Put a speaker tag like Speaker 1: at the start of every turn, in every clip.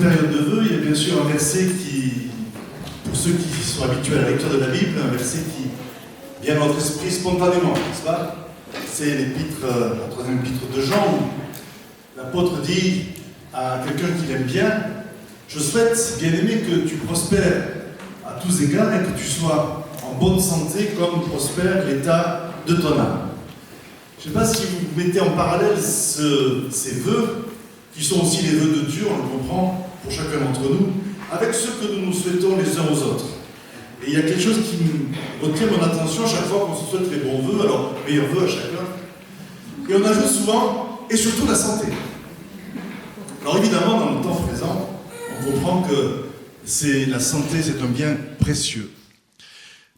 Speaker 1: période de vœux, il y a bien sûr un verset qui, pour ceux qui sont habitués à la lecture de la Bible, un verset qui vient à notre esprit spontanément, n'est-ce pas? C'est l'épître, la troisième épître de Jean, où l'apôtre dit à quelqu'un qu'il aime bien: je souhaite, bien-aimé, que tu prospères à tous égards et que tu sois en bonne santé comme prospère l'état de ton âme. Je ne sais pas si vous mettez en parallèle ces vœux, qui sont aussi les vœux de Dieu, on le comprend pour chacun d'entre nous, avec ceux que nous nous souhaitons les uns aux autres. Et il y a quelque chose qui retient mon attention chaque fois qu'on se souhaite les bons vœux, alors meilleurs vœux à chacun. Et on ajoute souvent, et surtout la santé. Alors évidemment, dans le temps présent, on comprend que la santé, c'est un bien précieux.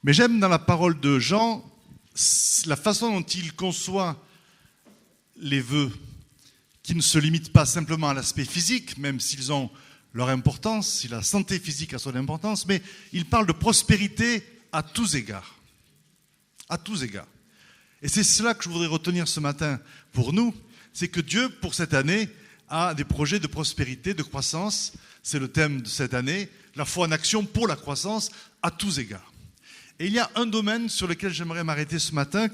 Speaker 1: Mais j'aime dans la parole de Jean la façon dont il conçoit les vœux, qui ne se limitent pas simplement à l'aspect physique, même s'ils ont leur importance, si la santé physique a son importance, mais il parle de prospérité à tous égards. À tous égards. Et c'est cela que je voudrais retenir ce matin pour nous, c'est que Dieu, pour cette année, a des projets de prospérité, de croissance. C'est le thème de cette année, la foi en action pour la croissance à tous égards. Et il y a un domaine sur lequel j'aimerais m'arrêter ce matin,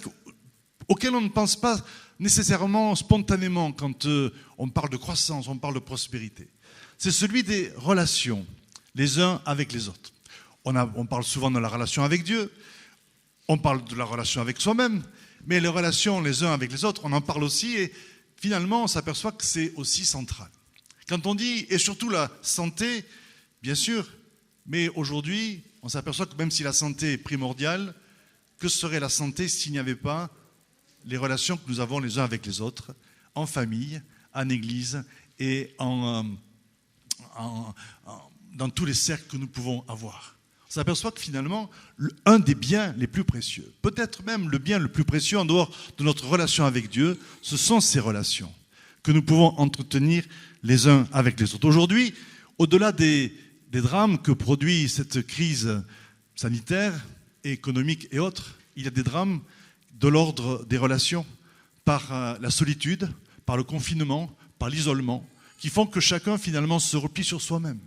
Speaker 1: auquel on ne pense pas nécessairement spontanément quand on parle de croissance, on parle de prospérité. C'est celui des relations, les uns avec les autres. On parle souvent de la relation avec Dieu, on parle de la relation avec soi-même, mais les relations les uns avec les autres, on en parle aussi et finalement on s'aperçoit que c'est aussi central. Quand on dit, et surtout la santé, bien sûr, mais aujourd'hui on s'aperçoit que même si la santé est primordiale, que serait la santé s'il n'y avait pas les relations que nous avons les uns avec les autres, en famille, en église et dans tous les cercles que nous pouvons avoir. On s'aperçoit que finalement, un des biens les plus précieux, peut-être même le bien le plus précieux en dehors de notre relation avec Dieu, ce sont ces relations que nous pouvons entretenir les uns avec les autres. Aujourd'hui, au-delà des drames que produit cette crise sanitaire, économique et autres, il y a des drames de l'ordre des relations, par la solitude, par le confinement, par l'isolement, qui font que chacun finalement se replie sur soi-même.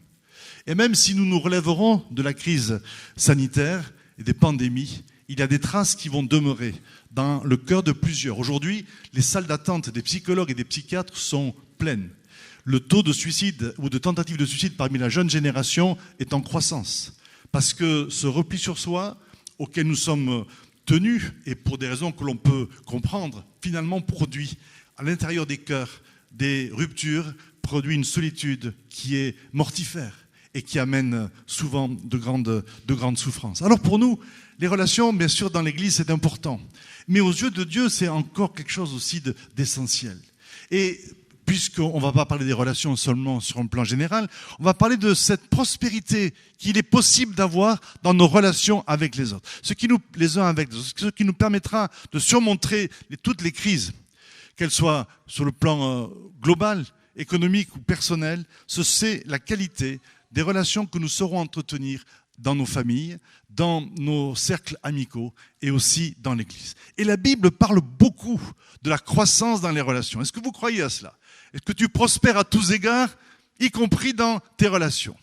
Speaker 1: Et même si nous nous relèverons de la crise sanitaire et des pandémies, il y a des traces qui vont demeurer dans le cœur de plusieurs. Aujourd'hui, les salles d'attente des psychologues et des psychiatres sont pleines. Le taux de suicide ou de tentative de suicide parmi la jeune génération est en croissance. Parce que ce repli sur soi, auquel nous sommes tenus, et pour des raisons que l'on peut comprendre, finalement produit à l'intérieur des cœurs des ruptures, produit une solitude qui est mortifère et qui amène souvent de grandes souffrances. Alors pour nous, les relations, bien sûr, dans l'Église, c'est important. Mais aux yeux de Dieu, c'est encore quelque chose aussi d'essentiel. Et puisqu'on ne va pas parler des relations seulement sur un plan général, on va parler de cette prospérité qu'il est possible d'avoir dans nos relations avec les autres. Les uns avec les autres, ce qui nous permettra de surmonter toutes les crises, qu'elles soient sur le plan global, économique ou personnel, c'est la qualité des relations que nous saurons entretenir dans nos familles, dans nos cercles amicaux et aussi dans l'Église. Et la Bible parle beaucoup de la croissance dans les relations. Est-ce que vous croyez à cela? Est-ce que tu prospères à tous égards, y compris dans tes relations?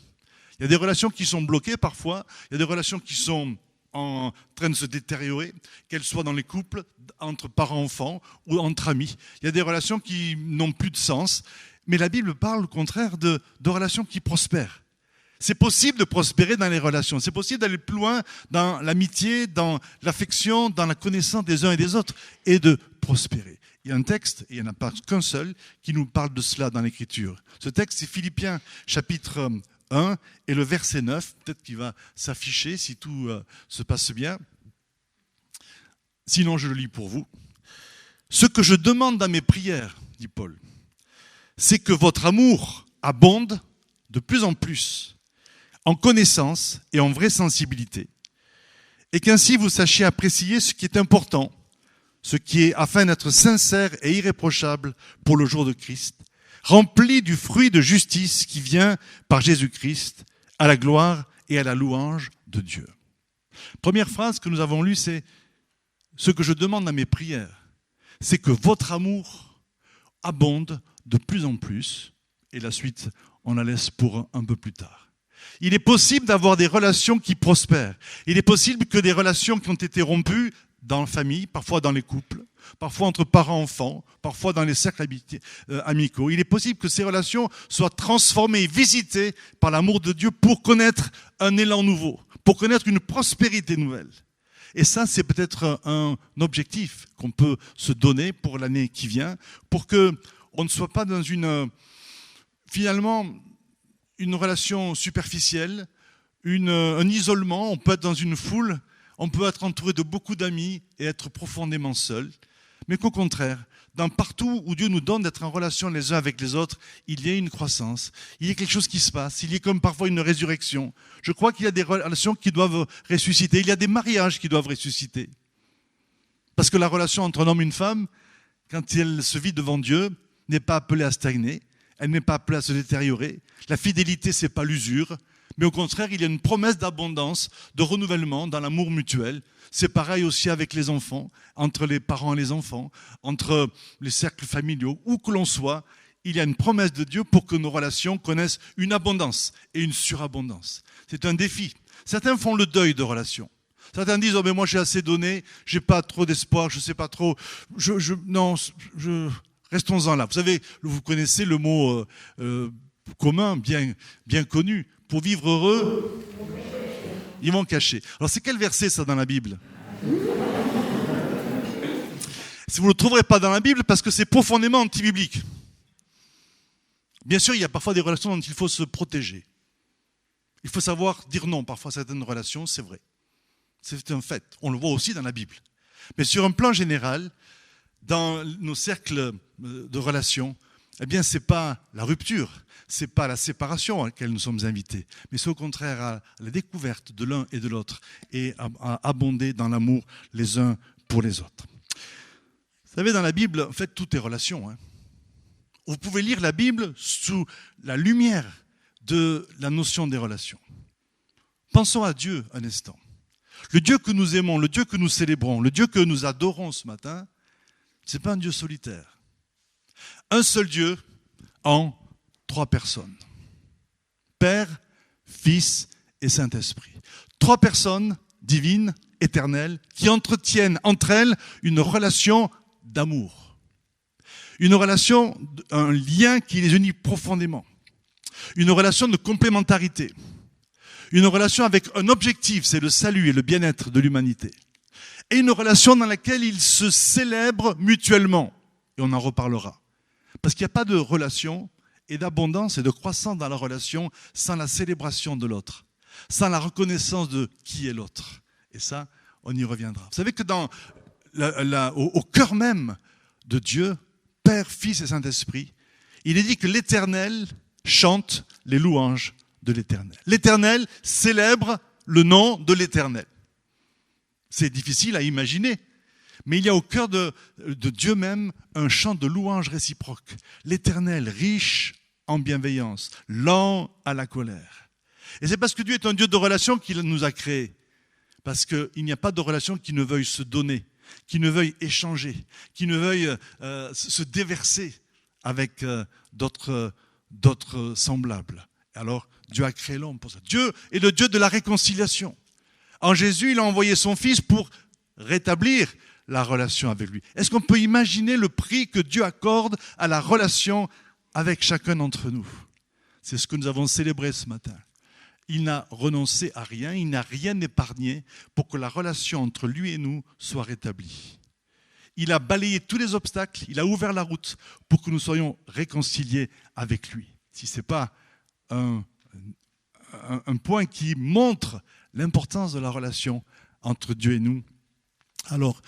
Speaker 1: Il y a des relations qui sont bloquées parfois, il y a des relations qui sont en train de se détériorer, qu'elles soient dans les couples, entre parents-enfants ou entre amis. Il y a des relations qui n'ont plus de sens, mais la Bible parle au contraire de relations qui prospèrent. C'est possible de prospérer dans les relations, c'est possible d'aller plus loin dans l'amitié, dans l'affection, dans la connaissance des uns et des autres, et de prospérer. Il y a un texte, et il n'y en a pas qu'un seul, qui nous parle de cela dans l'Écriture. Ce texte, c'est Philippiens chapitre 1 et le verset 9, peut-être qu'il va s'afficher si tout se passe bien. Sinon, je le lis pour vous. « Ce que je demande dans mes prières, dit Paul, c'est que votre amour abonde de plus en plus en connaissance et en vraie sensibilité, et qu'ainsi vous sachiez apprécier ce qui est important, ce qui est afin d'être sincère et irréprochable pour le jour de Christ, rempli du fruit de justice qui vient par Jésus-Christ, à la gloire et à la louange de Dieu. » Première phrase que nous avons lue, c'est « Ce que je demande à mes prières, c'est que votre amour abonde de plus en plus. » Et la suite, on la laisse pour un peu plus tard. Il est possible d'avoir des relations qui prospèrent. Il est possible que des relations qui ont été rompues dans la famille, parfois dans les couples, parfois entre parents-enfants, parfois dans les cercles amicaux. Il est possible que ces relations soient transformées, visitées par l'amour de Dieu pour connaître un élan nouveau, pour connaître une prospérité nouvelle. Et ça, c'est peut-être un objectif qu'on peut se donner pour l'année qui vient, pour qu'on ne soit pas dans finalement, une relation superficielle, un isolement. On peut être dans une foule, on peut être entouré de beaucoup d'amis et être profondément seul. Mais qu'au contraire, partout où Dieu nous donne d'être en relation les uns avec les autres, il y a une croissance, il y a quelque chose qui se passe, il y a comme parfois une résurrection. Je crois qu'il y a des relations qui doivent ressusciter, il y a des mariages qui doivent ressusciter. Parce que la relation entre un homme et une femme, quand elle se vit devant Dieu, n'est pas appelée à stagner, elle n'est pas appelée à se détériorer. La fidélité, ce n'est pas l'usure, mais au contraire, il y a une promesse d'abondance, de renouvellement dans l'amour mutuel. C'est pareil aussi avec les enfants, entre les parents et les enfants, entre les cercles familiaux, où que l'on soit, il y a une promesse de Dieu pour que nos relations connaissent une abondance et une surabondance. C'est un défi. Certains font le deuil de relations. Certains disent « Oh mais moi j'ai assez donné, j'ai pas trop d'espoir, je sais pas trop, restons-en là ». Vous savez, vous connaissez le mot commun, bien connu. Pour vivre heureux, ils vont cacher. Alors c'est quel verset ça dans la Bible ? Si vous ne le trouverez pas dans la Bible, parce que c'est profondément anti-biblique. Bien sûr, il y a parfois des relations dont il faut se protéger. Il faut savoir dire non parfois à certaines relations, c'est vrai. C'est un fait. On le voit aussi dans la Bible. Mais sur un plan général, dans nos cercles de relations, eh bien, ce n'est pas la rupture, ce n'est pas la séparation à laquelle nous sommes invités, mais c'est au contraire à la découverte de l'un et de l'autre et à abonder dans l'amour les uns pour les autres. Vous savez, dans la Bible, en fait, tout est relation. Vous pouvez lire la Bible sous la lumière de la notion des relations. Pensons à Dieu un instant. Le Dieu que nous aimons, le Dieu que nous célébrons, le Dieu que nous adorons ce matin, ce n'est pas un Dieu solitaire. Un seul Dieu en 3 personnes. Père, Fils et Saint-Esprit. 3 personnes divines, éternelles, qui entretiennent entre elles une relation d'amour. Une relation, un lien qui les unit profondément. Une relation de complémentarité. Une relation avec un objectif, c'est le salut et le bien-être de l'humanité. Et une relation dans laquelle ils se célèbrent mutuellement. Et on en reparlera. Parce qu'il n'y a pas de relation et d'abondance et de croissance dans la relation sans la célébration de l'autre, sans la reconnaissance de qui est l'autre. Et ça, on y reviendra. Vous savez que au cœur même de Dieu, Père, Fils et Saint-Esprit, il est dit que l'Éternel chante les louanges de l'Éternel. L'Éternel célèbre le nom de l'Éternel. C'est difficile à imaginer. Mais il y a au cœur de Dieu même un chant de louange réciproque. L'Éternel, riche en bienveillance, lent à la colère. Et c'est parce que Dieu est un Dieu de relation qu'il nous a créés. Parce qu'il n'y a pas de relation qui ne veuille se donner, qui ne veuille échanger, qui ne veuille se déverser avec d'autres semblables. Alors, Dieu a créé l'homme pour ça. Dieu est le Dieu de la réconciliation. En Jésus, il a envoyé son Fils pour rétablir la relation avec lui. Est-ce qu'on peut imaginer le prix que Dieu accorde à la relation avec chacun d'entre nous ? C'est ce que nous avons célébré ce matin. Il n'a renoncé à rien, il n'a rien épargné pour que la relation entre lui et nous soit rétablie. Il a balayé tous les obstacles, il a ouvert la route pour que nous soyons réconciliés avec lui. Si ce n'est pas un point qui montre l'importance de la relation entre Dieu et nous, alors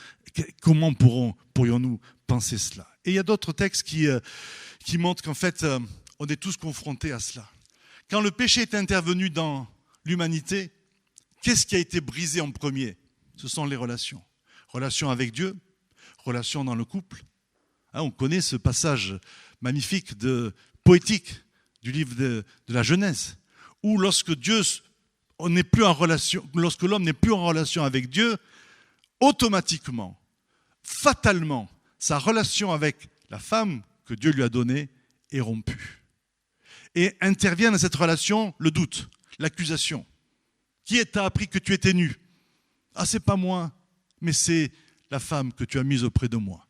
Speaker 1: comment pourrions-nous penser cela ? Et il y a d'autres textes qui montrent qu'en fait, on est tous confrontés à cela. Quand le péché est intervenu dans l'humanité, qu'est-ce qui a été brisé en premier ? Ce sont les relations. Relations avec Dieu, relations dans le couple. On connaît ce passage magnifique, poétique du livre de la Genèse, où lorsque l'homme n'est plus en relation avec Dieu, automatiquement, fatalement, sa relation avec la femme que Dieu lui a donnée est rompue. et intervient dans cette relation le doute, l'accusation. Qui t'a appris que tu étais nu? Ah, c'est pas moi, mais c'est la femme que tu as mise auprès de moi.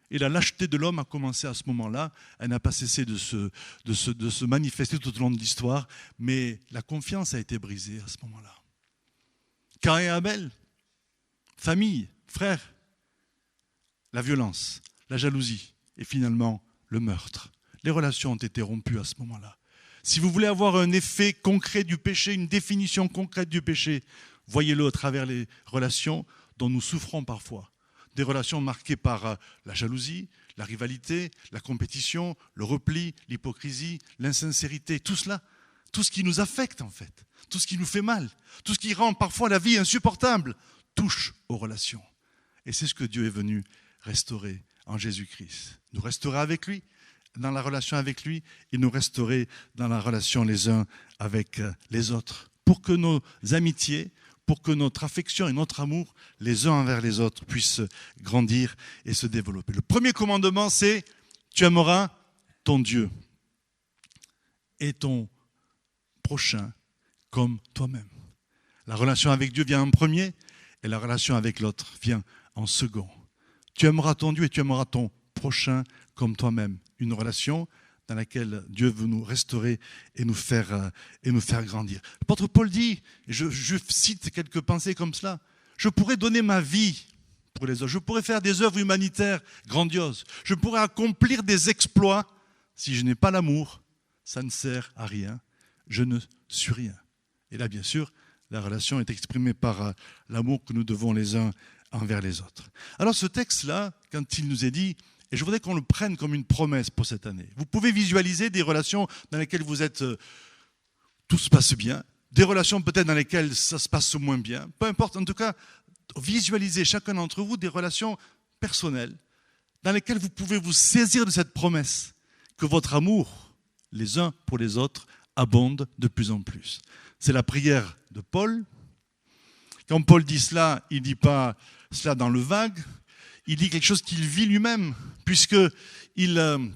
Speaker 1: Et la lâcheté de l'homme a commencé à ce moment-là. Elle n'a pas cessé de se manifester tout au long de l'histoire, mais la confiance a été brisée à ce moment-là. Caïn et Abel, famille, frères, la violence, la jalousie et finalement le meurtre. Les relations ont été rompues à ce moment-là. Si vous voulez avoir un effet concret du péché, une définition concrète du péché, voyez-le à travers les relations dont nous souffrons parfois. Des relations marquées par la jalousie, la rivalité, la compétition, le repli, l'hypocrisie, l'insincérité, tout cela, tout ce qui nous affecte en fait, tout ce qui nous fait mal, tout ce qui rend parfois la vie insupportable, touche aux relations. Et c'est ce que Dieu est venu restaurer en Jésus-Christ. Nous restaurer avec lui, dans la relation avec lui, et nous restaurer dans la relation les uns avec les autres, pour que nos amitiés, pour que notre affection et notre amour, les uns envers les autres, puissent grandir et se développer. Le premier commandement, c'est « Tu aimeras ton Dieu et ton prochain comme toi-même ». La relation avec Dieu vient en premier et la relation avec l'autre vient en second. Tu aimeras ton Dieu et tu aimeras ton prochain comme toi-même. Une relation dans laquelle Dieu veut nous restaurer et nous faire grandir. L'apôtre Paul dit, je cite quelques pensées comme cela, je pourrais donner ma vie pour les autres, je pourrais faire des œuvres humanitaires grandioses, je pourrais accomplir des exploits, si je n'ai pas l'amour, ça ne sert à rien, je ne suis rien. Et là, bien sûr, la relation est exprimée par l'amour que nous devons les uns envers les autres. Alors ce texte-là, quand il nous est dit, et je voudrais qu'on le prenne comme une promesse pour cette année. Vous pouvez visualiser des relations dans lesquelles vous êtes, tout se passe bien, des relations peut-être dans lesquelles ça se passe moins bien, peu importe, en tout cas, visualisez chacun d'entre vous des relations personnelles dans lesquelles vous pouvez vous saisir de cette promesse que votre amour, les uns pour les autres, abonde de plus en plus. C'est la prière de Paul. Quand Paul dit cela, il ne dit pas cela dans le vague, il dit quelque chose qu'il vit lui-même, puisqu'il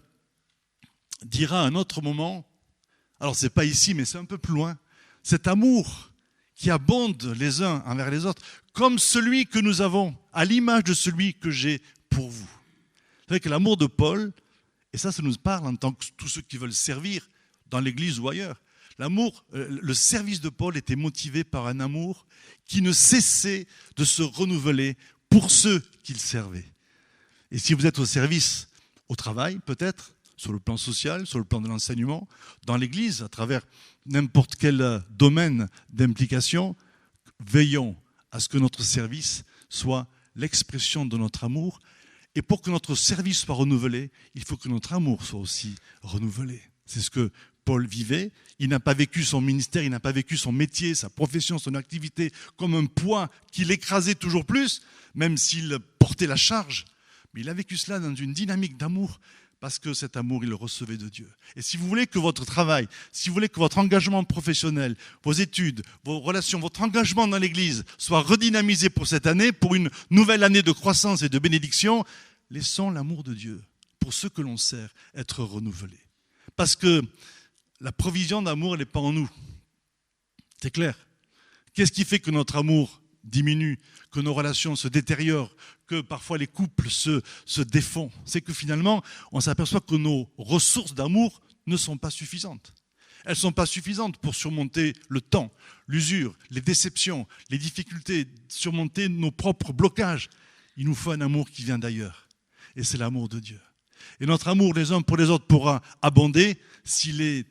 Speaker 1: dira à un autre moment, alors ce n'est pas ici, mais c'est un peu plus loin, cet amour qui abonde les uns envers les autres, comme celui que nous avons, à l'image de celui que j'ai pour vous. Vous savez que l'amour de Paul, et ça nous parle en tant que tous ceux qui veulent servir dans l'église ou ailleurs, l'amour, le service de Paul était motivé par un amour qui ne cessait de se renouveler pour ceux qu'il servait. Et si vous êtes au service, au travail peut-être, sur le plan social, sur le plan de l'enseignement, dans l'église, à travers n'importe quel domaine d'implication, veillons à ce que notre service soit l'expression de notre amour. Et pour que notre service soit renouvelé, il faut que notre amour soit aussi renouvelé. C'est ce que Paul vivait. Il n'a pas vécu son ministère, il n'a pas vécu son métier, sa profession, son activité comme un poids qui l'écrasait toujours plus, même s'il portait la charge. Mais il a vécu cela dans une dynamique d'amour parce que cet amour, il le recevait de Dieu. Et si vous voulez que votre travail, si vous voulez que votre engagement professionnel, vos études, vos relations, votre engagement dans l'Église soit redynamisé pour cette année, pour une nouvelle année de croissance et de bénédiction, laissons l'amour de Dieu, pour ceux que l'on sert, être renouvelé. Parce que la provision d'amour, elle n'est pas en nous. C'est clair. Qu'est-ce qui fait que notre amour diminue, que nos relations se détériorent, que parfois les couples se défont? C'est que finalement, on s'aperçoit que nos ressources d'amour ne sont pas suffisantes. Elles ne sont pas suffisantes pour surmonter le temps, l'usure, les déceptions, les difficultés, surmonter nos propres blocages. Il nous faut un amour qui vient d'ailleurs. Et c'est l'amour de Dieu. Et notre amour les uns pour les autres pourra abonder s'il est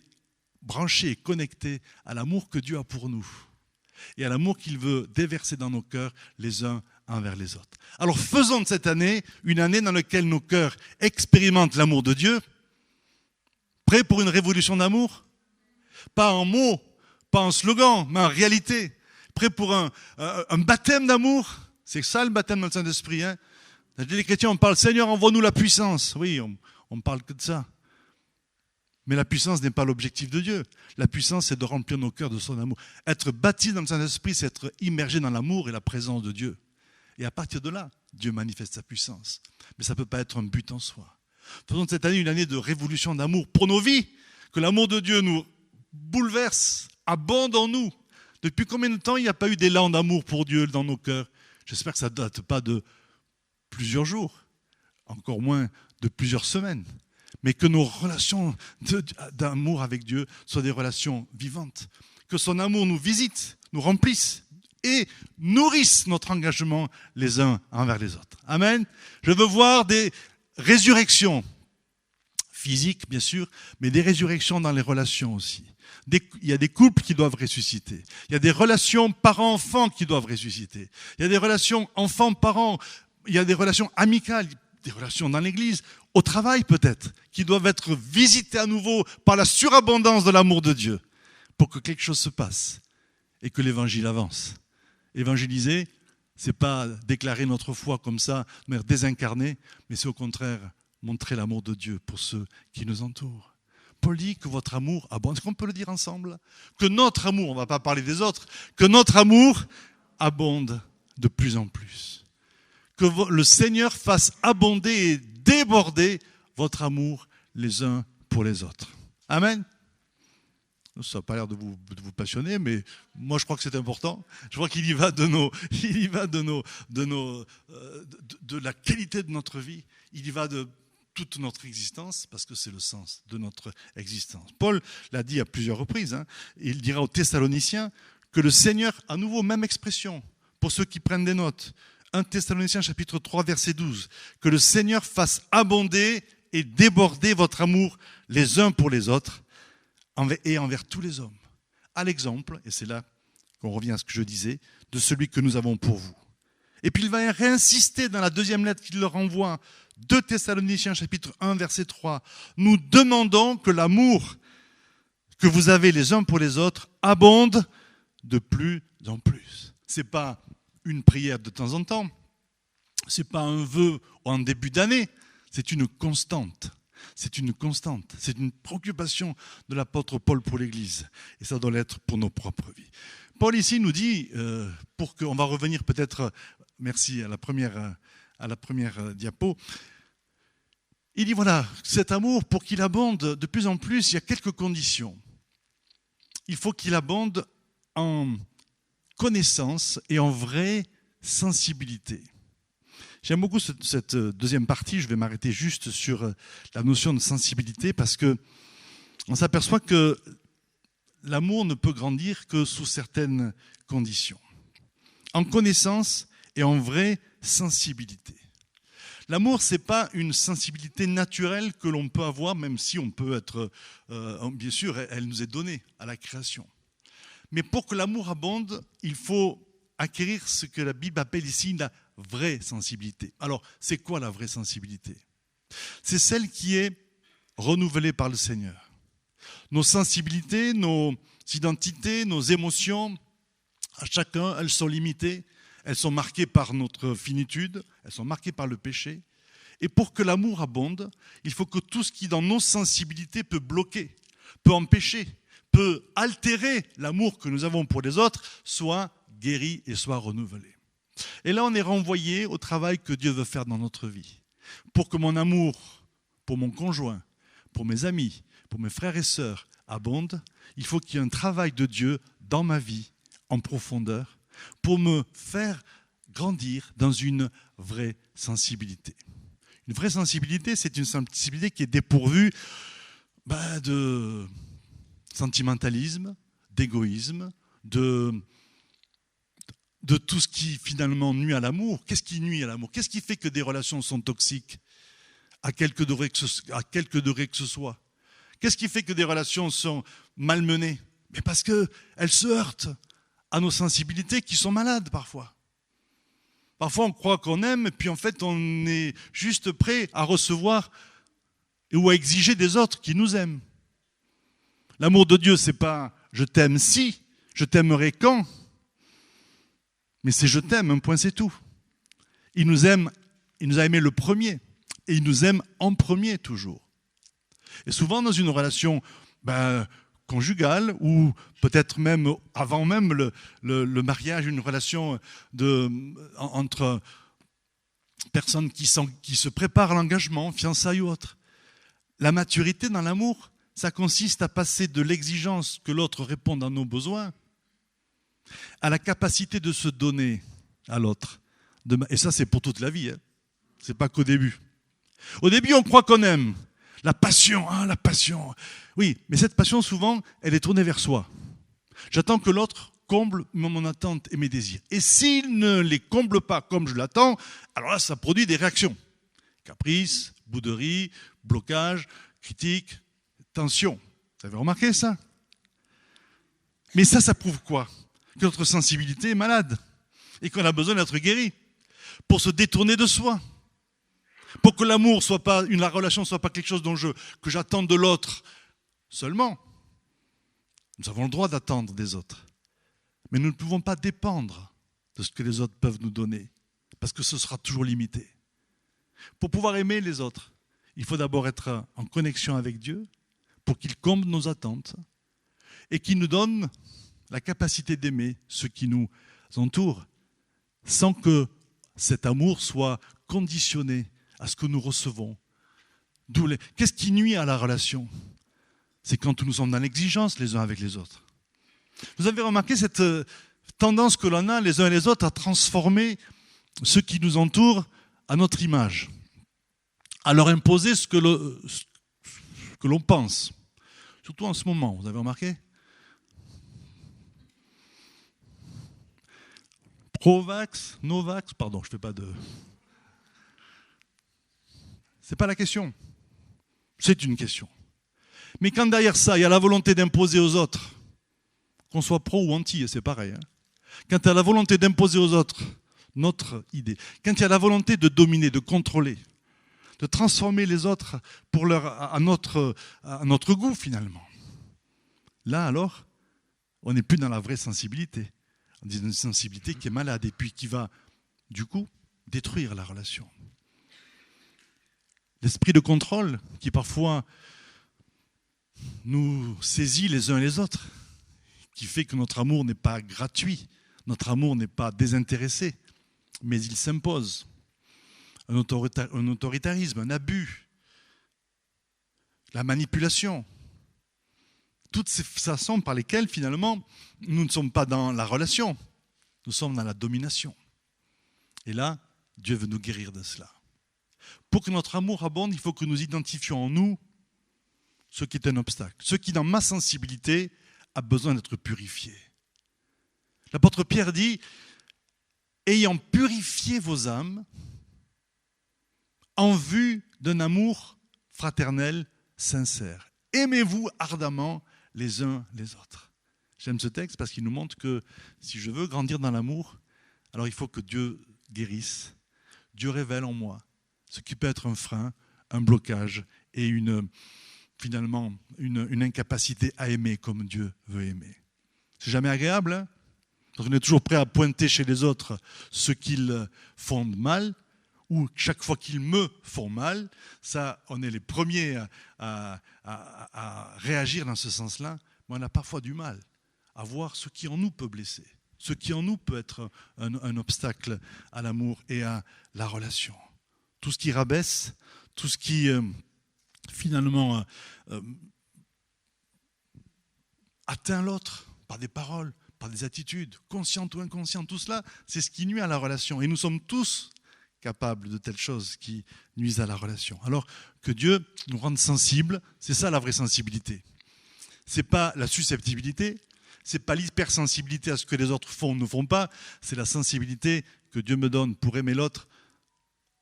Speaker 1: branché et connecté à l'amour que Dieu a pour nous et à l'amour qu'il veut déverser dans nos cœurs les uns envers les autres. Alors faisons de cette année une année dans laquelle nos cœurs expérimentent l'amour de Dieu. Prêts pour une révolution d'amour? Pas en mots, pas en slogan, mais en réalité. Prêts pour un baptême d'amour? C'est ça le baptême dans le Saint-Esprit. Hein? Les chrétiens, on parle Seigneur, envoie-nous la puissance. Oui, on parle que de ça. Mais la puissance n'est pas l'objectif de Dieu. La puissance, c'est de remplir nos cœurs de son amour. Être baptisé dans le Saint-Esprit, c'est être immergé dans l'amour et la présence de Dieu. Et à partir de là, Dieu manifeste sa puissance. Mais ça ne peut pas être un but en soi. Faisons de cette année une année de révolution d'amour pour nos vies. Que l'amour de Dieu nous bouleverse, abonde en nous. Depuis combien de temps il n'y a pas eu d'élan d'amour pour Dieu dans nos cœurs? J'espère que ça ne date pas de plusieurs jours, encore moins de plusieurs semaines. Mais que nos relations d'amour avec Dieu soient des relations vivantes. Que son amour nous visite, nous remplisse et nourrisse notre engagement les uns envers les autres. Amen. Je veux voir des résurrections physiques, bien sûr, mais des résurrections dans les relations aussi. Il y a des couples qui doivent ressusciter. Il y a des relations parents-enfants qui doivent ressusciter. Il y a des relations enfants-parents. Il y a des relations amicales, des relations dans l'église, au travail peut-être, qui doivent être visitées à nouveau par la surabondance de l'amour de Dieu pour que quelque chose se passe et que l'évangile avance. Évangéliser, ce n'est pas déclarer notre foi comme ça, mais désincarner, mais c'est au contraire montrer l'amour de Dieu pour ceux qui nous entourent. Paul dit que votre amour abonde. Est-ce qu'on peut le dire ensemble? Que notre amour, on ne va pas parler des autres, que notre amour abonde de plus en plus. Que le Seigneur fasse abonder et déborder votre amour les uns pour les autres. Amen. Ça n'a pas l'air de vous passionner, mais moi je crois que c'est important. Je crois qu'il y va de la qualité de notre vie. Il y va de toute notre existence, parce que c'est le sens de notre existence. Paul l'a dit à plusieurs reprises. Il dira aux Thessaloniciens que le Seigneur, à nouveau, même expression, pour ceux qui prennent des notes, 1 Thessaloniciens chapitre 3, verset 12, que le Seigneur fasse abonder et déborder votre amour les uns pour les autres et envers tous les hommes, à l'exemple, et c'est là qu'on revient à ce que je disais, de celui que nous avons pour vous. Et puis il va réinsister dans la deuxième lettre qu'il leur envoie, 2 Thessaloniciens chapitre 1, verset 3, nous demandons que l'amour que vous avez les uns pour les autres abonde de plus en plus. Ce n'est pas une prière de temps en temps, ce n'est pas un vœu en début d'année, c'est une constante. C'est une constante, c'est une préoccupation de l'apôtre Paul pour l'Église. Et ça doit l'être pour nos propres vies. Paul ici nous dit, on va revenir peut-être, merci à la première diapo, il dit voilà, cet amour, pour qu'il abonde de plus en plus, il y a quelques conditions. Il faut qu'il abonde en connaissance et en vraie sensibilité. J'aime beaucoup cette deuxième partie, je vais m'arrêter juste sur la notion de sensibilité parce que on s'aperçoit que l'amour ne peut grandir que sous certaines conditions. En connaissance et en vraie sensibilité. L'amour, ce n'est pas une sensibilité naturelle que l'on peut avoir, même si on peut être, bien sûr, elle nous est donnée à la création. Mais pour que l'amour abonde, il faut acquérir ce que la Bible appelle ici la vraie sensibilité. Alors, c'est quoi la vraie sensibilité? C'est celle qui est renouvelée par le Seigneur. Nos sensibilités, nos identités, nos émotions, à chacun, elles sont limitées, elles sont marquées par notre finitude, elles sont marquées par le péché. Et pour que l'amour abonde, il faut que tout ce qui dans nos sensibilités peut bloquer, peut empêcher, peut altérer l'amour que nous avons pour les autres, soit guéri et soit renouvelé. Et là, on est renvoyé au travail que Dieu veut faire dans notre vie. Pour que mon amour pour mon conjoint, pour mes amis, pour mes frères et sœurs abonde, il faut qu'il y ait un travail de Dieu dans ma vie, en profondeur, pour me faire grandir dans une vraie sensibilité. Une vraie sensibilité, c'est une sensibilité qui est dépourvue de sentimentalisme, d'égoïsme, de tout ce qui finalement nuit à l'amour. Qu'est-ce qui nuit à l'amour? Qu'est-ce qui fait que des relations sont toxiques à quelque degré que ce soit? Qu'est-ce qui fait que des relations sont malmenées? Mais parce qu'elles se heurtent à nos sensibilités qui sont malades parfois. Parfois on croit qu'on aime, et puis en fait on est juste prêt à recevoir ou à exiger des autres qui nous aiment. L'amour de Dieu, c'est pas « je t'aime si », « je t'aimerai quand », mais c'est « je t'aime », un point c'est tout. Il nous aime, il nous a aimé le premier, et il nous aime en premier toujours. Et souvent dans une relation conjugale, ou peut-être même avant même le mariage, une relation entre personnes qui se préparent à l'engagement, fiançailles ou autre, la maturité dans l'amour, ça consiste à passer de l'exigence que l'autre réponde à nos besoins à la capacité de se donner à l'autre. Et ça, c'est pour toute la vie. Ce n'est pas qu'au début. Au début, on croit qu'on aime. La passion, la passion. Oui, mais cette passion, souvent, elle est tournée vers soi. J'attends que l'autre comble mon attente et mes désirs. Et s'il ne les comble pas comme je l'attends, alors là, ça produit des réactions. Caprice, bouderie, blocage, critique, tension. Vous avez remarqué ça? Mais ça prouve quoi? Que notre sensibilité est malade et qu'on a besoin d'être guéri pour se détourner de soi. Pour que l'amour soit pas, la relation soit pas quelque chose que j'attends de l'autre seulement. Nous avons le droit d'attendre des autres. Mais nous ne pouvons pas dépendre de ce que les autres peuvent nous donner, parce que ce sera toujours limité. Pour pouvoir aimer les autres, il faut d'abord être en connexion avec Dieu, pour qu'il comble nos attentes, et qu'il nous donne la capacité d'aimer ceux qui nous entourent, sans que cet amour soit conditionné à ce que nous recevons. Qu'est-ce qui nuit à la relation? C'est quand nous sommes dans l'exigence les uns avec les autres. Vous avez remarqué cette tendance que l'on a les uns et les autres à transformer ceux qui nous entourent à notre image, à leur imposer ce que l'on pense. Surtout en ce moment, vous avez remarqué? Pro-vax, no-vax, pardon, je ne fais pas de... C'est pas la question. C'est une question. Mais quand derrière ça, il y a la volonté d'imposer aux autres, qu'on soit pro ou anti, c'est pareil. Quand il y a la volonté d'imposer aux autres notre idée, quand il y a la volonté de dominer, de contrôler, de transformer les autres à notre goût finalement, là alors, on n'est plus dans la vraie sensibilité. On est dans une sensibilité qui est malade et puis qui va, du coup, détruire la relation. L'esprit de contrôle qui parfois nous saisit les uns et les autres, qui fait que notre amour n'est pas gratuit, notre amour n'est pas désintéressé, mais il s'impose. Un autoritarisme, un abus, la manipulation. Toutes ces façons par lesquelles, finalement, nous ne sommes pas dans la relation, nous sommes dans la domination. Et là, Dieu veut nous guérir de cela. Pour que notre amour abonde, il faut que nous identifions en nous ce qui est un obstacle, ce qui, dans ma sensibilité, a besoin d'être purifié. L'apôtre Pierre dit, ayant purifié vos âmes en vue d'un amour fraternel sincère. Aimez-vous ardemment les uns les autres. J'aime ce texte parce qu'il nous montre que si je veux grandir dans l'amour, alors il faut que Dieu guérisse, Dieu révèle en moi ce qui peut être un frein, un blocage et finalement une incapacité à aimer comme Dieu veut aimer. C'est jamais agréable, hein? On est toujours prêt à pointer chez les autres ce qu'ils font de mal, ou chaque fois qu'ils me font mal, ça, on est les premiers à réagir dans ce sens-là, mais on a parfois du mal à voir ce qui en nous peut blesser, ce qui en nous peut être un obstacle à l'amour et à la relation. Tout ce qui rabaisse, tout ce qui finalement atteint l'autre par des paroles, par des attitudes, conscientes ou inconscientes, tout cela, c'est ce qui nuit à la relation. Et nous sommes tous capables de telles choses qui nuisent à la relation. Alors que Dieu nous rende sensibles, c'est ça la vraie sensibilité. Ce n'est pas la susceptibilité, ce n'est pas l'hypersensibilité à ce que les autres font ou ne font pas, c'est la sensibilité que Dieu me donne pour aimer l'autre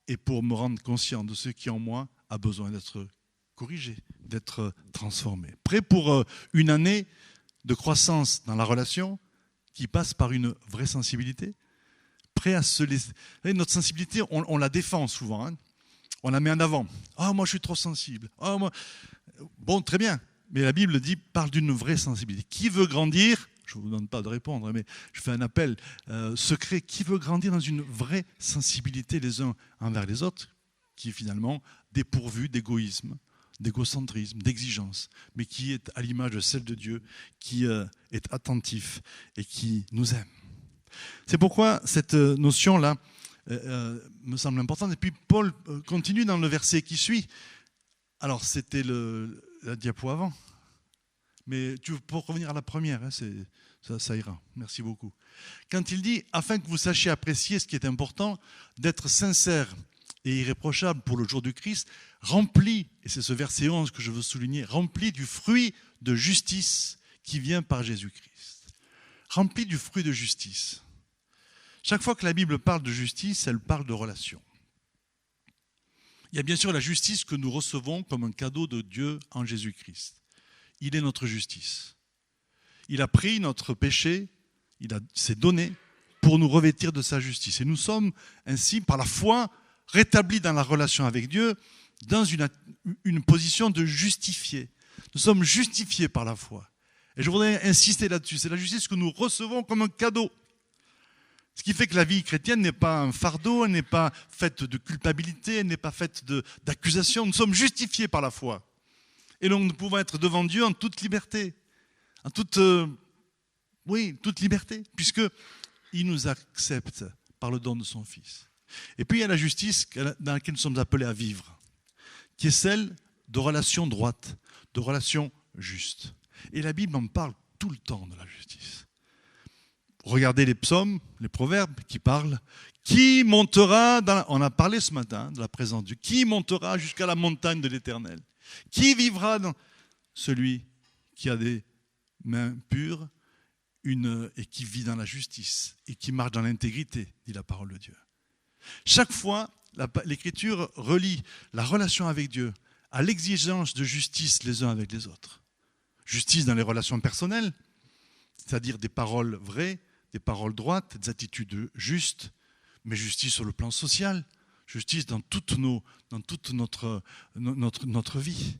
Speaker 1: et pour me rendre conscient de ce qui en moi a besoin d'être corrigé, d'être transformé. Prêt pour une année de croissance dans la relation qui passe par une vraie sensibilité, prêt à se laisser... Notre sensibilité, on la défend souvent, hein. On la met en avant. « Ah, moi je suis trop sensible. Ah, moi... » Bon, très bien, mais la Bible dit, parle d'une vraie sensibilité. Qui veut grandir? Je ne vous demande pas de répondre, mais je fais un appel secret. Qui veut grandir dans une vraie sensibilité les uns envers les autres, qui est finalement dépourvue d'égoïsme, d'égocentrisme, d'exigence, mais qui est à l'image de celle de Dieu, qui est attentif et qui nous aime. C'est pourquoi cette notion-là me semble importante. Et puis Paul continue dans le verset qui suit. Alors c'était la diapo avant. Mais tu peux revenir à la première, hein, ça ira. Merci beaucoup. Quand il dit, afin que vous sachiez apprécier ce qui est important, d'être sincère et irréprochable pour le jour du Christ, rempli, et c'est ce verset 11 que je veux souligner, rempli du fruit de justice qui vient par Jésus-Christ. Rempli du fruit de justice. Chaque fois que la Bible parle de justice, elle parle de relation. Il y a bien sûr la justice que nous recevons comme un cadeau de Dieu en Jésus-Christ. Il est notre justice. Il a pris notre péché, il s'est donné pour nous revêtir de sa justice. Et nous sommes ainsi, par la foi, rétablis dans la relation avec Dieu, dans une position de justifié. Nous sommes justifiés par la foi. Et je voudrais insister là-dessus. C'est la justice que nous recevons comme un cadeau. Ce qui fait que la vie chrétienne n'est pas un fardeau, elle n'est pas faite de culpabilité, elle n'est pas faite d'accusation. Nous sommes justifiés par la foi. Et donc nous pouvons être devant Dieu en toute liberté. En toute liberté, puisqu'il nous accepte par le don de son Fils. Et puis il y a la justice dans laquelle nous sommes appelés à vivre, qui est celle de relations droites, de relations justes. Et la Bible en parle tout le temps de la justice. Regardez les psaumes, les proverbes qui parlent. Qui montera, on a parlé ce matin de la présence de Dieu, qui montera jusqu'à la montagne de l'Éternel? Qui vivra dans celui qui a des mains pures et qui vit dans la justice et qui marche dans l'intégrité, dit la parole de Dieu. Chaque fois, l'Écriture relie la relation avec Dieu à l'exigence de justice les uns avec les autres. Justice dans les relations personnelles, c'est-à-dire des paroles vraies, des paroles droites, des attitudes justes, mais justice sur le plan social, justice dans toute notre vie.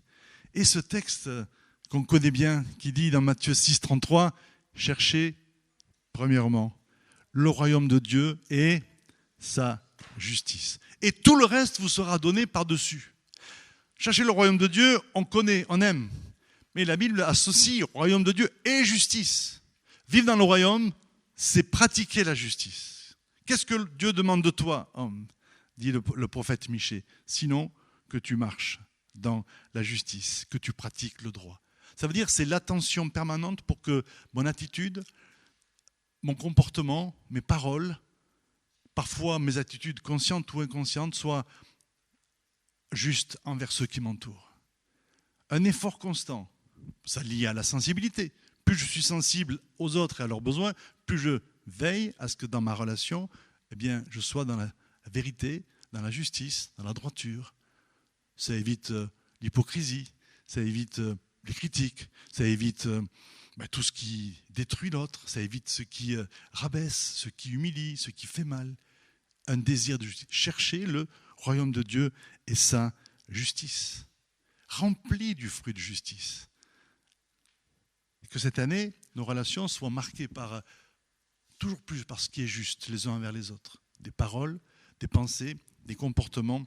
Speaker 1: Et ce texte qu'on connaît bien, qui dit dans Matthieu 6, 33, « Cherchez, premièrement, le royaume de Dieu et sa justice. Et tout le reste vous sera donné par-dessus. » Chercher le royaume de Dieu, on connaît, on aime. Mais la Bible associe royaume de Dieu et justice. Vivre dans le royaume, c'est pratiquer la justice. Qu'est-ce que Dieu demande de toi, homme, dit le prophète Michée, sinon que tu marches dans la justice, que tu pratiques le droit. Ça veut dire c'est l'attention permanente pour que mon attitude, mon comportement, mes paroles, parfois mes attitudes conscientes ou inconscientes soient justes envers ceux qui m'entourent. Un effort constant, ça lié à la sensibilité. Plus je suis sensible aux autres et à leurs besoins, plus je veille à ce que dans ma relation, je sois dans la vérité, dans la justice, dans la droiture. Ça évite l'hypocrisie, ça évite les critiques, ça évite tout ce qui détruit l'autre, ça évite ce qui rabaisse, ce qui humilie, ce qui fait mal. Un désir de justice. Chercher le royaume de Dieu et sa justice. Rempli du fruit de justice. Et que cette année, nos relations soient marquées toujours plus par ce qui est juste les uns envers les autres. Des paroles, des pensées, des comportements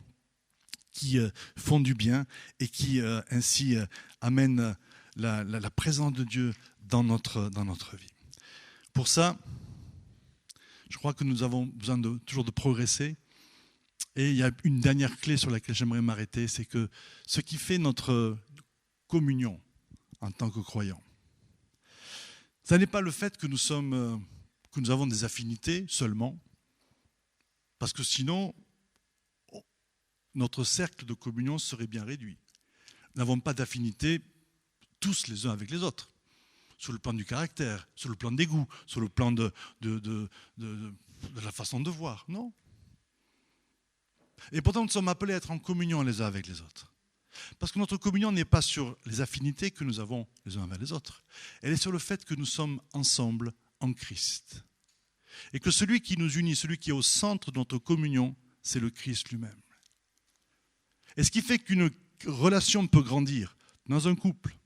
Speaker 1: qui font du bien et qui ainsi amènent la présence de Dieu dans notre vie. Pour ça, je crois que nous avons besoin toujours de progresser. Et il y a une dernière clé sur laquelle j'aimerais m'arrêter, c'est que ce qui fait notre communion en tant que croyants, ce n'est pas le fait que nous avons des affinités seulement, parce que sinon, notre cercle de communion serait bien réduit. Nous n'avons pas d'affinité tous les uns avec les autres, sur le plan du caractère, sur le plan des goûts, sur le plan de la façon de voir, non. Et pourtant, nous sommes appelés à être en communion les uns avec les autres. Parce que notre communion n'est pas sur les affinités que nous avons les uns avec les autres. Elle est sur le fait que nous sommes ensemble en Christ. Et que celui qui nous unit, celui qui est au centre de notre communion, c'est le Christ lui-même. Et ce qui fait qu'une relation peut grandir dans un couple,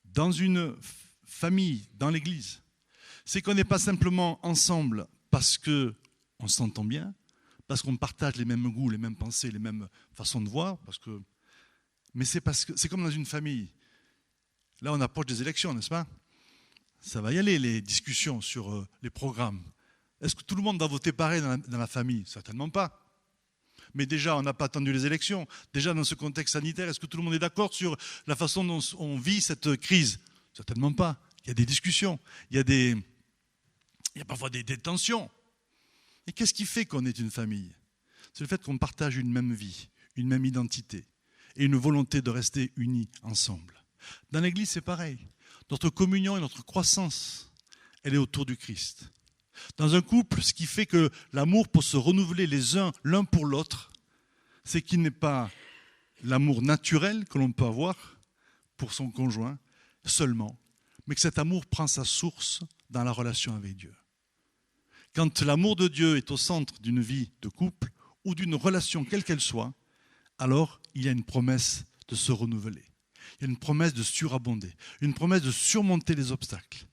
Speaker 1: dans une famille, dans l'église, c'est qu'on n'est pas simplement ensemble parce qu'on s'entend bien, parce qu'on partage les mêmes goûts, les mêmes pensées, les mêmes façons de voir, mais c'est parce que c'est comme dans une famille. Là, on approche des élections, n'est-ce pas? Ça va y aller, les discussions sur les programmes. Est-ce que tout le monde va voter pareil dans la famille? Certainement pas. Mais déjà, on n'a pas attendu les élections. Déjà, dans ce contexte sanitaire, est-ce que tout le monde est d'accord sur la façon dont on vit cette crise? Certainement pas. Il y a des discussions, il y a parfois des tensions. Et qu'est-ce qui fait qu'on est une famille? C'est le fait qu'on partage une même vie, une même identité et une volonté de rester unis ensemble. Dans l'Église, c'est pareil. Notre communion et notre croissance, elle est autour du Christ. Dans un couple, ce qui fait que l'amour peut se renouveler les uns l'un pour l'autre, c'est qu'il n'est pas l'amour naturel que l'on peut avoir pour son conjoint seulement, mais que cet amour prend sa source dans la relation avec Dieu. Quand l'amour de Dieu est au centre d'une vie de couple ou d'une relation quelle qu'elle soit, alors il y a une promesse de se renouveler. Il y a une promesse de surabonder, une promesse de surmonter les obstacles.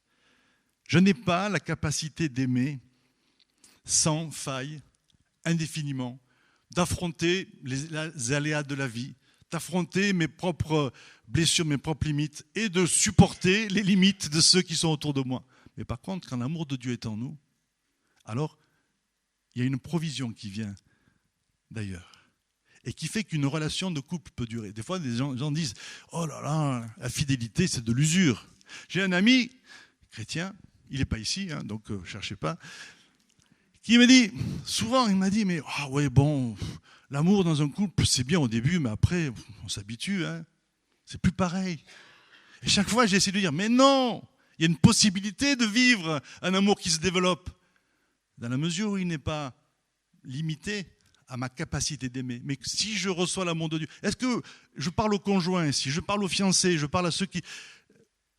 Speaker 1: Je n'ai pas la capacité d'aimer sans faille, indéfiniment, d'affronter les aléas de la vie, d'affronter mes propres blessures, mes propres limites et de supporter les limites de ceux qui sont autour de moi. Mais par contre, quand l'amour de Dieu est en nous, alors il y a une provision qui vient d'ailleurs et qui fait qu'une relation de couple peut durer. Des fois, les gens disent « Oh là là, la fidélité, c'est de l'usure ». J'ai un ami chrétien, il n'est pas ici, hein, donc cherchez pas, qui me dit, souvent il m'a dit, mais ah ouais bon, l'amour dans un couple c'est bien au début, mais après on s'habitue, hein, c'est plus pareil. Et chaque fois j'ai essayé de dire, mais non, il y a une possibilité de vivre un amour qui se développe, dans la mesure où il n'est pas limité à ma capacité d'aimer. Mais si je reçois l'amour de Dieu, est-ce que je parle aux conjoints ici, je parle aux fiancés, je parle à ceux qui...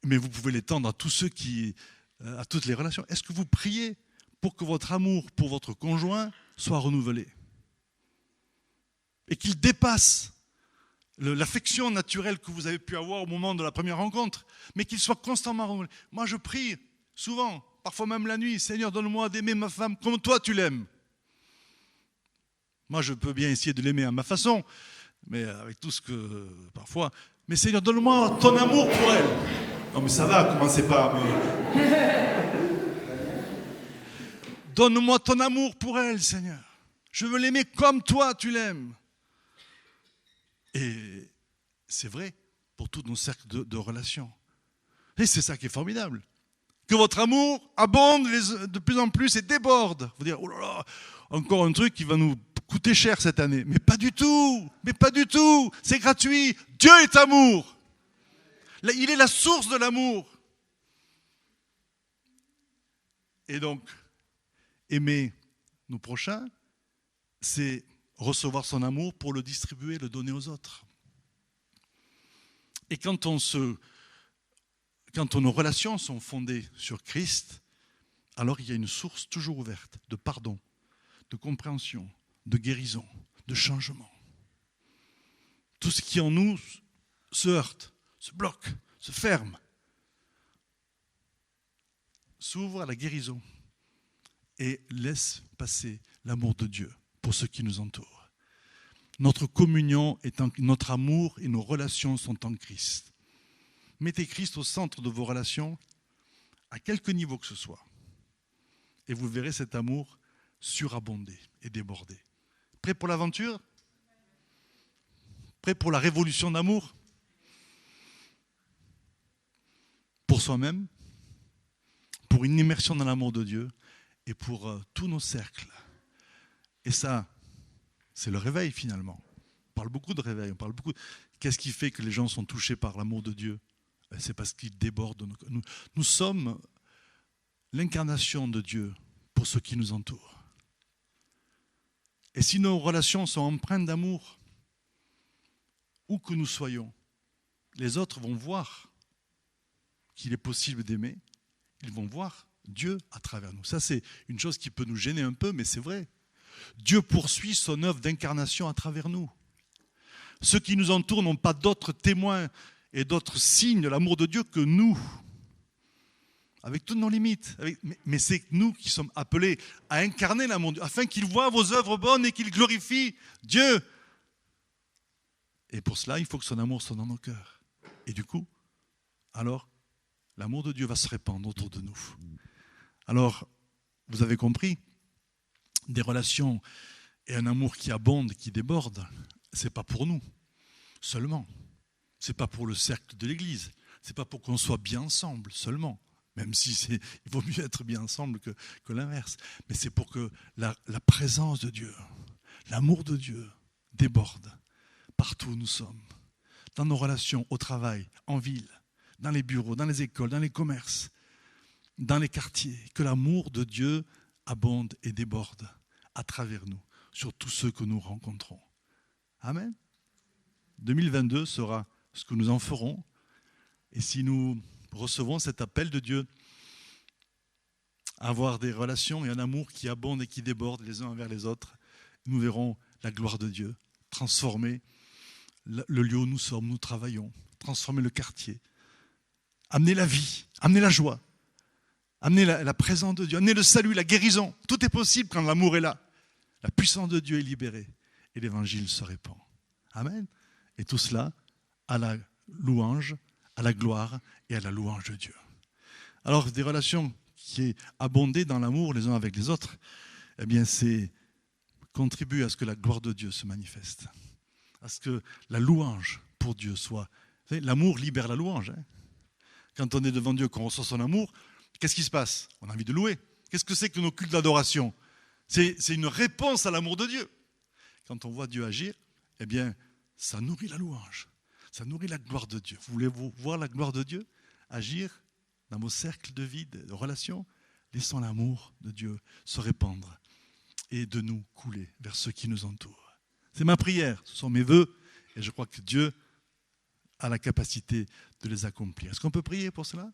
Speaker 1: Mais vous pouvez l'étendre à tous ceux qui... à toutes les relations. Est-ce que vous priez pour que votre amour pour votre conjoint soit renouvelé et qu'il dépasse l'affection naturelle que vous avez pu avoir au moment de la première rencontre, mais qu'il soit constamment renouvelé? Moi, je prie souvent, parfois même la nuit, Seigneur, donne-moi d'aimer ma femme comme toi tu l'aimes. Moi, je peux bien essayer de l'aimer à ma façon, mais avec tout ce que parfois... Mais Seigneur, donne-moi ton amour pour elle. Non mais ça va, commencez pas. Donne-moi ton amour pour elle, Seigneur. Je veux l'aimer comme toi, tu l'aimes. Et c'est vrai pour tous nos cercles de relations. Et c'est ça qui est formidable. Que votre amour abonde de plus en plus et déborde. Vous dire, oh là là, encore un truc qui va nous coûter cher cette année. Mais pas du tout, c'est gratuit. Dieu est amour. Il est la source de l'amour. Et donc, aimer nos prochains, c'est recevoir son amour pour le distribuer, le donner aux autres. Et quand nos relations sont fondées sur Christ, alors il y a une source toujours ouverte de pardon, de compréhension, de guérison, de changement. Tout ce qui en nous se heurte, se bloque, se ferme, s'ouvre à la guérison et laisse passer l'amour de Dieu pour ceux qui nous entourent. Notre communion, notre amour et nos relations sont en Christ. Mettez Christ au centre de vos relations, à quelque niveau que ce soit, et vous verrez cet amour surabonder et déborder. Prêt pour l'aventure? Prêt pour la révolution d'amour? Pour soi-même, pour une immersion dans l'amour de Dieu et pour tous nos cercles. Et ça, c'est le réveil finalement. On parle beaucoup de réveil, on parle beaucoup. Qu'est-ce qui fait que les gens sont touchés par l'amour de Dieu? C'est parce qu'il déborde. Nous sommes l'incarnation de Dieu pour ceux qui nous entourent. Et si nos relations sont empreintes d'amour, où que nous soyons, les autres vont voir qu'il est possible d'aimer, ils vont voir Dieu à travers nous. Ça, c'est une chose qui peut nous gêner un peu, mais c'est vrai. Dieu poursuit son œuvre d'incarnation à travers nous. Ceux qui nous entourent n'ont pas d'autres témoins et d'autres signes de l'amour de Dieu que nous, avec toutes nos limites. Mais c'est nous qui sommes appelés à incarner l'amour de Dieu, afin qu'il voie vos œuvres bonnes et qu'il glorifie Dieu. Et pour cela, il faut que son amour soit dans nos cœurs. Et du coup, alors, l'amour de Dieu va se répandre autour de nous. Alors, vous avez compris, des relations Et un amour qui abonde, qui déborde, c'est pas pour nous seulement. C'est pas pour le cercle de l'Église. C'est pas pour qu'on soit bien ensemble seulement. Même si il vaut mieux être bien ensemble que l'inverse. Mais c'est pour que la présence de Dieu, l'amour de Dieu déborde partout où nous sommes. Dans nos relations, au travail, en ville, dans les bureaux, dans les écoles, dans les commerces, dans les quartiers. Que l'amour de Dieu abonde et déborde à travers nous, sur tous ceux que nous rencontrons. Amen. 2022 sera ce que nous en ferons. Et si nous recevons cet appel de Dieu à avoir des relations et un amour qui abondent et qui débordent les uns envers les autres, nous verrons la gloire de Dieu transformer le lieu où nous sommes, nous travaillons, transformer le quartier, amener la vie, amener la joie, amener la présence de Dieu, amener le salut, la guérison. Tout est possible quand l'amour est là. La puissance de Dieu est libérée et l'évangile se répand. Amen. Et tout cela à la louange, à la gloire et à la louange de Dieu. Alors, des relations qui est abondées dans l'amour les uns avec les autres, eh bien, c'est contribuer à ce que la gloire de Dieu se manifeste, à ce que la louange pour Dieu soit. Vous savez, l'amour libère la louange. Quand on est devant Dieu, qu'on reçoit son amour, qu'est-ce qui se passe? On a envie de louer. Qu'est-ce que c'est que nos cultes d'adoration? C'est une réponse à l'amour de Dieu. Quand on voit Dieu agir, eh bien, ça nourrit la louange. Ça nourrit la gloire de Dieu. Vous voulez voir la gloire de Dieu agir dans vos cercles de vie, de relations? Laissons l'amour de Dieu se répandre et de nous couler vers ceux qui nous entourent. C'est ma prière, ce sont mes vœux, et je crois que Dieu a la capacité de les accomplir. Est-ce qu'on peut prier pour cela?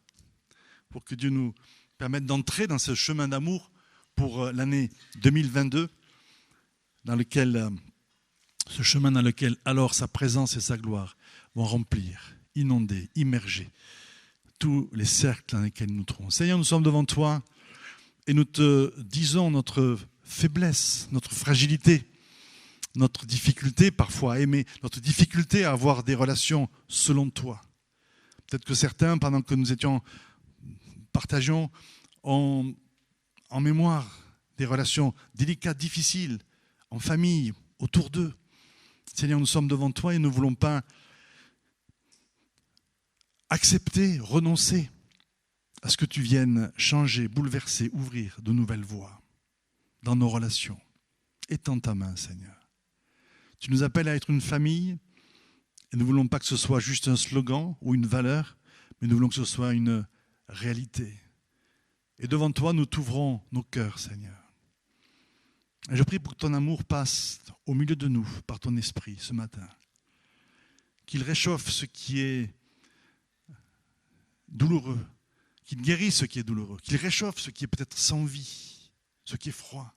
Speaker 1: Pour que Dieu nous permette d'entrer dans ce chemin d'amour pour l'année 2022, ce chemin dans lequel alors sa présence et sa gloire vont remplir, inonder, immerger tous les cercles dans lesquels nous nous trouvons. Seigneur, nous sommes devant toi et nous te disons notre faiblesse, notre fragilité, notre difficulté parfois à aimer, notre difficulté à avoir des relations selon toi. Peut-être que certains, pendant que nous partagions en mémoire des relations délicates, difficiles, en famille, autour d'eux. Seigneur, nous sommes devant toi et nous ne voulons pas accepter, renoncer à ce que tu viennes changer, bouleverser, ouvrir de nouvelles voies dans nos relations. Étends ta main, Seigneur. Tu nous appelles à être une famille et nous ne voulons pas que ce soit juste un slogan ou une valeur, mais nous voulons que ce soit une réalité. Et devant toi, nous t'ouvrons nos cœurs, Seigneur. Et je prie pour que ton amour passe au milieu de nous par ton esprit ce matin. Qu'il réchauffe ce qui est douloureux, qu'il guérisse ce qui est douloureux, qu'il réchauffe ce qui est peut-être sans vie, ce qui est froid,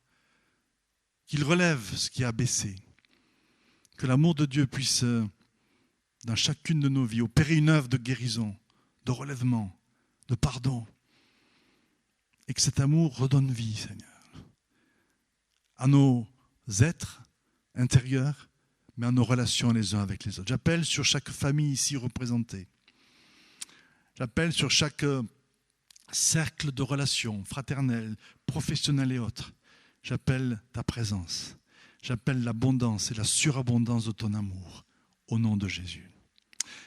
Speaker 1: qu'il relève ce qui est abaissé. Que l'amour de Dieu puisse, dans chacune de nos vies, opérer une œuvre de guérison, de relèvement, de pardon. Et que cet amour redonne vie, Seigneur, à nos êtres intérieurs, mais à nos relations les uns avec les autres. J'appelle sur chaque famille ici représentée. J'appelle sur chaque cercle de relations fraternelles, professionnelles et autres. J'appelle ta présence. J'appelle l'abondance et la surabondance de ton amour au nom de Jésus.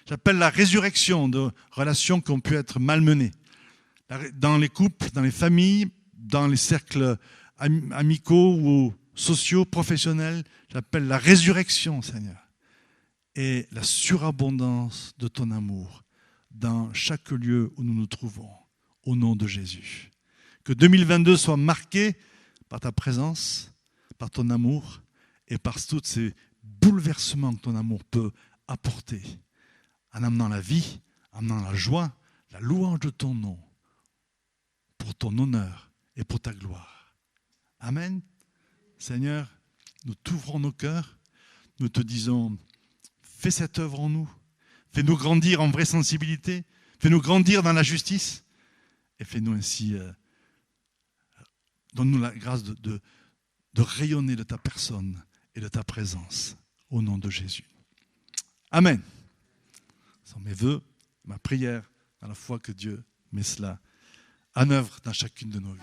Speaker 1: J'appelle la résurrection de relations qui ont pu être malmenées dans les couples, dans les familles, dans les cercles amicaux ou sociaux, professionnels. J'appelle la résurrection, Seigneur, et la surabondance de ton amour dans chaque lieu où nous nous trouvons, au nom de Jésus. Que 2022 soit marqué par ta présence, par ton amour et par tous ces bouleversements que ton amour peut apporter, en amenant la vie, en amenant la joie, la louange de ton nom, pour ton honneur et pour ta gloire. Amen. Seigneur, nous t'ouvrons nos cœurs, nous te disons, fais cette œuvre en nous, fais-nous grandir en vraie sensibilité, fais-nous grandir dans la justice, et fais-nous ainsi, donne-nous la grâce de rayonner de ta personne et de ta présence, au nom de Jésus. Amen. Ce sont mes vœux, ma prière, à la foi que Dieu met cela en œuvre dans chacune de nos vies.